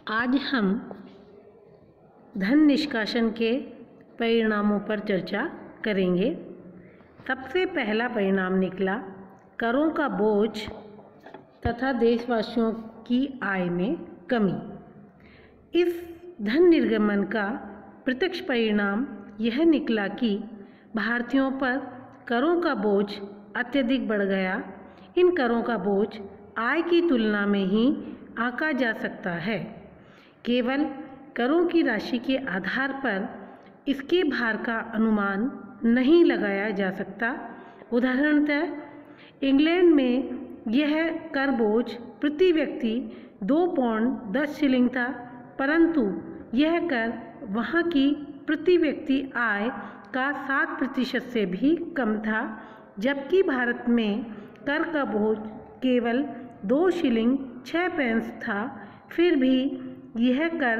आज हम धन निष्कासन के परिणामों पर चर्चा करेंगे। सबसे पहला परिणाम निकला करों का बोझ तथा देशवासियों की आय में कमी। इस धन निर्गमन का प्रत्यक्ष परिणाम यह निकला कि भारतीयों पर करों का बोझ अत्यधिक बढ़ गया। इन करों का बोझ आय की तुलना में ही आंका जा सकता है। केवल करों की राशि के आधार पर इसके भार का अनुमान नहीं लगाया जा सकता। उदाहरणतः इंग्लैंड में यह कर बोझ प्रति व्यक्ति 2 पौंड 10 शिलिंग था, परंतु यह कर वहाँ की प्रति व्यक्ति आय का 7% से भी कम था, जबकि भारत में कर का बोझ केवल 2 शिलिंग 6 पैसे था। फिर भी यह कर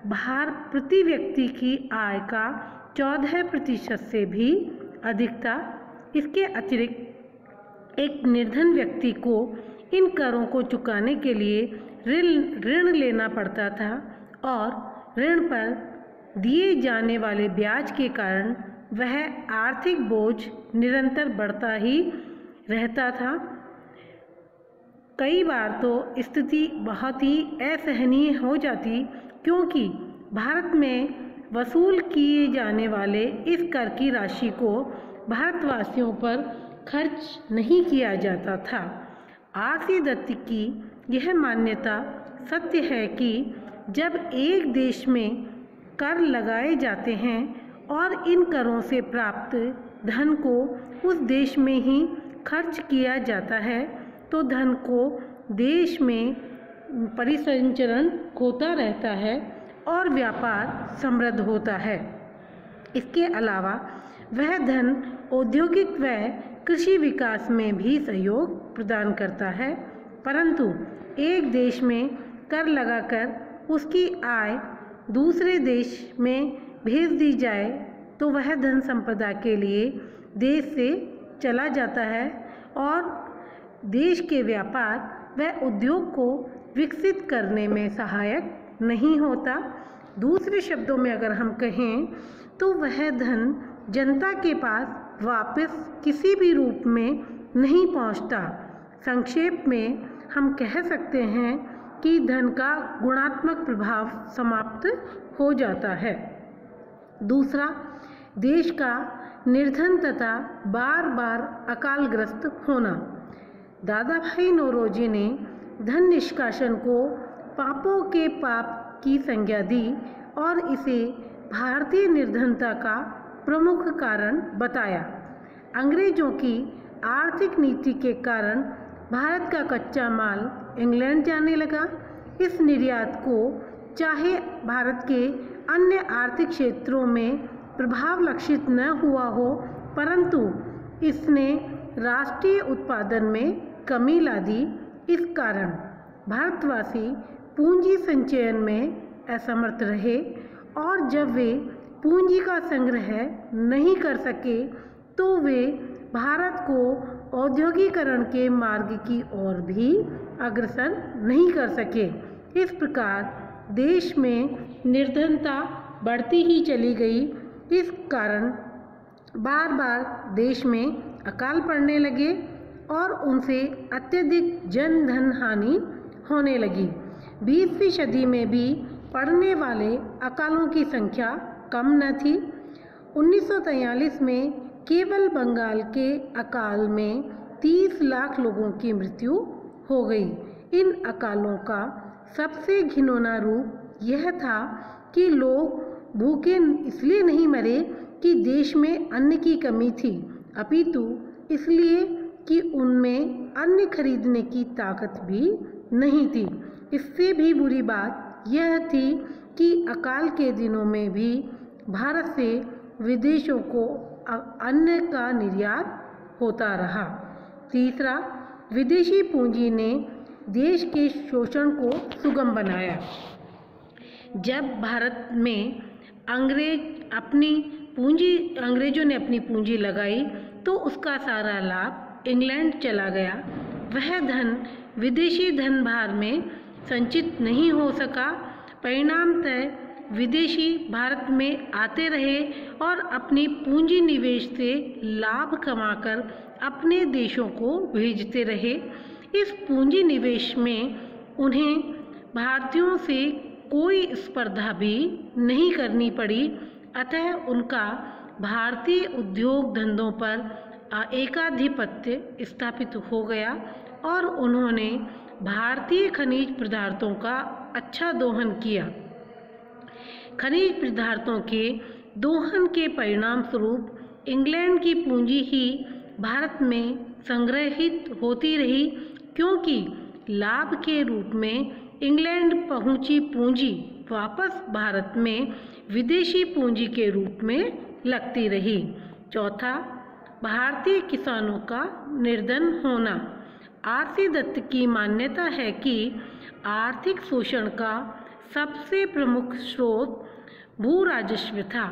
भार प्रति व्यक्ति की आय का 14% से भी अधिक था। इसके अतिरिक्त एक निर्धन व्यक्ति को इन करों को चुकाने के लिए ऋण लेना पड़ता था और ऋण पर दिए जाने वाले ब्याज के कारण वह आर्थिक बोझ निरंतर बढ़ता ही रहता था। कई बार तो स्थिति बहुत ही असहनीय हो जाती, क्योंकि भारत में वसूल किए जाने वाले इस कर की राशि को भारतवासियों पर खर्च नहीं किया जाता था। आर.सी. दत्त की यह मान्यता सत्य है कि जब एक देश में कर लगाए जाते हैं और इन करों से प्राप्त धन को उस देश में ही खर्च किया जाता है, तो धन को देश में परिसंचरण होता रहता है और व्यापार समृद्ध होता है। इसके अलावा वह धन औद्योगिक व कृषि विकास में भी सहयोग प्रदान करता है। परंतु एक देश में कर लगाकर उसकी आय दूसरे देश में भेज दी जाए तो वह धन संपदा के लिए देश से चला जाता है और देश के व्यापार व उद्योग को विकसित करने में सहायक नहीं होता। दूसरे शब्दों में अगर हम कहें तो वह धन जनता के पास वापस किसी भी रूप में नहीं पहुंचता। संक्षेप में हम कह सकते हैं कि धन का गुणात्मक प्रभाव समाप्त हो जाता है। दूसरा, देश का निर्धन तथा बार बार अकालग्रस्त होना। दादा भाई नौरोजी ने धन निष्कासन को पापों के पाप की संज्ञा दी और इसे भारतीय निर्धनता का प्रमुख कारण बताया। अंग्रेजों की आर्थिक नीति के कारण भारत का कच्चा माल इंग्लैंड जाने लगा। इस निर्यात को चाहे भारत के अन्य आर्थिक क्षेत्रों में प्रभाव लक्षित न हुआ हो, परंतु इसने राष्ट्रीय उत्पादन में कमी ला दी। इस कारण भारतवासी पूंजी संचयन में असमर्थ रहे और जब वे पूंजी का संग्रह नहीं कर सके तो वे भारत को औद्योगिकरण के मार्ग की ओर भी अग्रसर नहीं कर सके। इस प्रकार देश में निर्धनता बढ़ती ही चली गई। इस कारण बार बार देश में अकाल पड़ने लगे और उनसे अत्यधिक जन धन हानि होने लगी। 20वीं सदी में भी पड़ने वाले अकालों की संख्या कम न थी। 1943 में केवल बंगाल के अकाल में 30 लाख लोगों की मृत्यु हो गई। इन अकालों का सबसे घिनौना रूप यह था कि लोग भूखे इसलिए नहीं मरे कि देश में अन्न की कमी थी, अपितु इसलिए कि उनमें अन्न खरीदने की ताकत भी नहीं थी। इससे भी बुरी बात यह थी कि अकाल के दिनों में भी भारत से विदेशों को अन्न का निर्यात होता रहा। तीसरा, विदेशी पूंजी ने देश के शोषण को सुगम बनाया। जब भारत में अंग्रेजों ने अपनी पूंजी लगाई तो उसका सारा लाभ इंग्लैंड चला गया। वह धन विदेशी धन भार में संचित नहीं हो सका, परिणामतः विदेशी भारत में आते रहे और अपनी पूंजी निवेश से लाभ कमाकर अपने देशों को भेजते रहे। इस पूंजी निवेश में उन्हें भारतीयों से कोई स्पर्धा भी नहीं करनी पड़ी, अतः उनका भारतीय उद्योग धंधों पर एकाधिपत्य स्थापित हो गया और उन्होंने भारतीय खनिज पदार्थों का अच्छा दोहन किया। खनिज पदार्थों के दोहन के परिणाम स्वरूप इंग्लैंड की पूंजी ही भारत में संग्रहित होती रही, क्योंकि लाभ के रूप में इंग्लैंड पहुंची पूंजी वापस भारत में विदेशी पूंजी के रूप में लगती रही। चौथा, भारतीय किसानों का निर्धन होना। आर.सी. दत्त की मान्यता है कि आर्थिक शोषण का सबसे प्रमुख स्रोत भू राजस्व था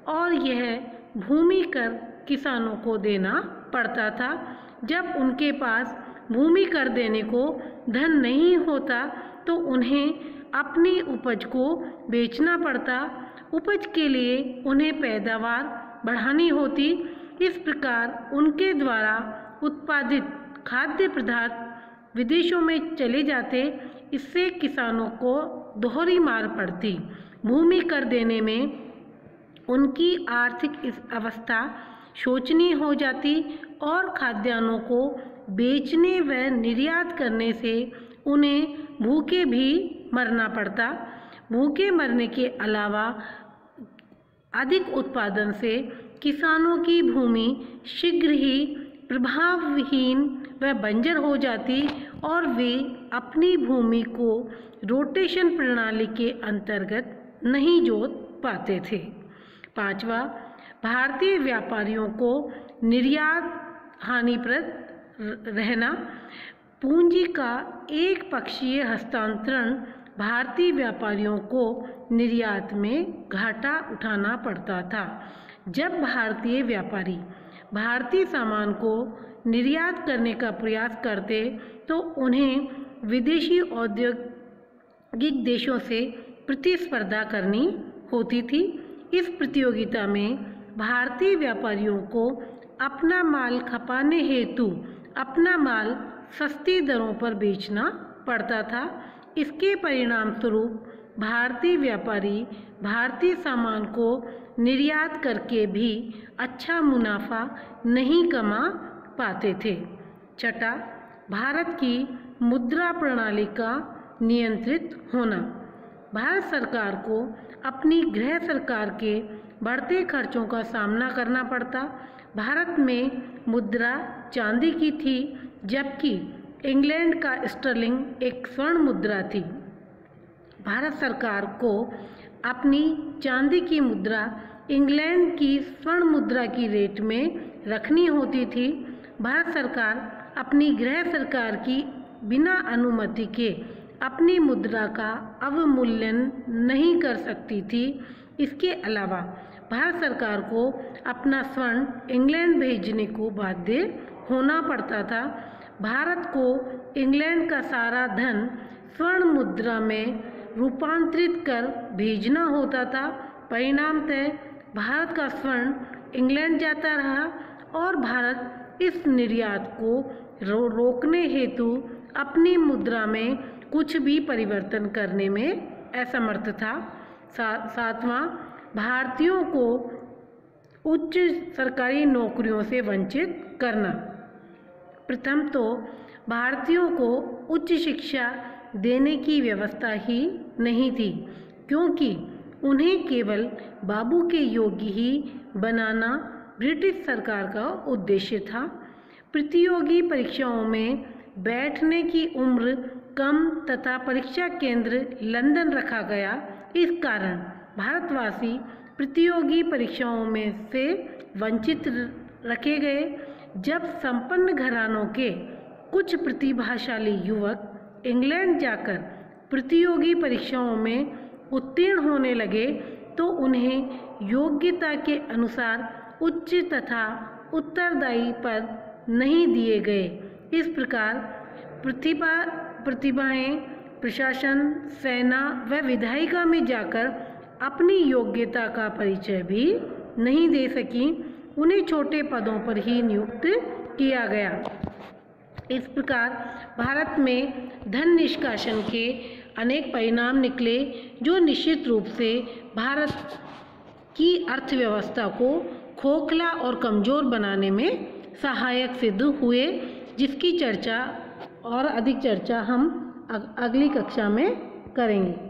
और यह भूमि कर किसानों को देना पड़ता था। जब उनके पास भूमि कर देने को धन नहीं होता तो उन्हें अपनी उपज को बेचना पड़ता। उपज के लिए उन्हें पैदावार बढ़ानी होती। इस प्रकार उनके द्वारा उत्पादित खाद्य पदार्थ विदेशों में चले जाते। इससे किसानों को दोहरी मार पड़ती। भूमि कर देने में उनकी आर्थिक अवस्था शोचनीय हो जाती और खाद्यान्नों को बेचने व निर्यात करने से उन्हें भूखे भी मरना पड़ता। भूखे मरने के अलावा अधिक उत्पादन से किसानों की भूमि शीघ्र ही प्रभावहीन व बंजर हो जाती और वे अपनी भूमि को रोटेशन प्रणाली के अंतर्गत नहीं जोत पाते थे। पांचवा, भारतीय व्यापारियों को निर्यात हानिप्रद रहना। पूंजी का एक पक्षीय हस्तांतरण भारतीय व्यापारियों को निर्यात में घाटा उठाना पड़ता था। जब भारतीय व्यापारी भारतीय सामान को निर्यात करने का प्रयास करते तो उन्हें विदेशी औद्योगिक देशों से प्रतिस्पर्धा करनी होती थी। इस प्रतियोगिता में भारतीय व्यापारियों को अपना माल खपाने हेतु अपना माल सस्ती दरों पर बेचना पड़ता था। इसके परिणाम स्वरूप भारतीय व्यापारी भारतीय सामान को निर्यात करके भी अच्छा मुनाफा नहीं कमा पाते थे। छठा, भारत की मुद्रा प्रणाली का नियंत्रित होना। भारत सरकार को अपनी गृह सरकार के बढ़ते खर्चों का सामना करना पड़ता। भारत में मुद्रा चांदी की थी, जबकि इंग्लैंड का स्टर्लिंग एक स्वर्ण मुद्रा थी। भारत सरकार को अपनी चांदी की मुद्रा इंग्लैंड की स्वर्ण मुद्रा की रेट में रखनी होती थी। भारत सरकार अपनी गृह सरकार की बिना अनुमति के अपनी मुद्रा का अवमूल्यन नहीं कर सकती थी। इसके अलावा भारत सरकार को अपना स्वर्ण इंग्लैंड भेजने को बाध्य होना पड़ता था। भारत को इंग्लैंड का सारा धन स्वर्ण मुद्रा में रूपांतरित कर भेजना होता था। परिणामतः भारत का स्वर्ण इंग्लैंड जाता रहा और भारत इस निर्यात को रोकने हेतु अपनी मुद्रा में कुछ भी परिवर्तन करने में असमर्थ था। सातवां, भारतीयों को उच्च सरकारी नौकरियों से वंचित करना। प्रथम तो भारतीयों को उच्च शिक्षा देने की व्यवस्था ही नहीं थी, क्योंकि उन्हें केवल बाबू के योग्य ही बनाना ब्रिटिश सरकार का उद्देश्य था। प्रतियोगी परीक्षाओं में बैठने की उम्र कम तथा परीक्षा केंद्र लंदन रखा गया। इस कारण भारतवासी प्रतियोगी परीक्षाओं में से वंचित रखे गए। जब संपन्न घरानों के कुछ प्रतिभाशाली युवक इंग्लैंड जाकर प्रतियोगी परीक्षाओं में उत्तीर्ण होने लगे तो उन्हें योग्यता के अनुसार उच्च तथा उत्तरदायी पद नहीं दिए गए। इस प्रकार प्रतिभाएं प्रशासन, सेना व विधायिका में जाकर अपनी योग्यता का परिचय भी नहीं दे सकीं, उन्हें छोटे पदों पर ही नियुक्त किया गया। इस प्रकार भारत में धन निष्कासन के अनेक परिणाम निकले, जो निश्चित रूप से भारत की अर्थव्यवस्था को खोखला और कमज़ोर बनाने में सहायक सिद्ध हुए, जिसकी चर्चा और अधिक चर्चा हम अगली कक्षा में करेंगे।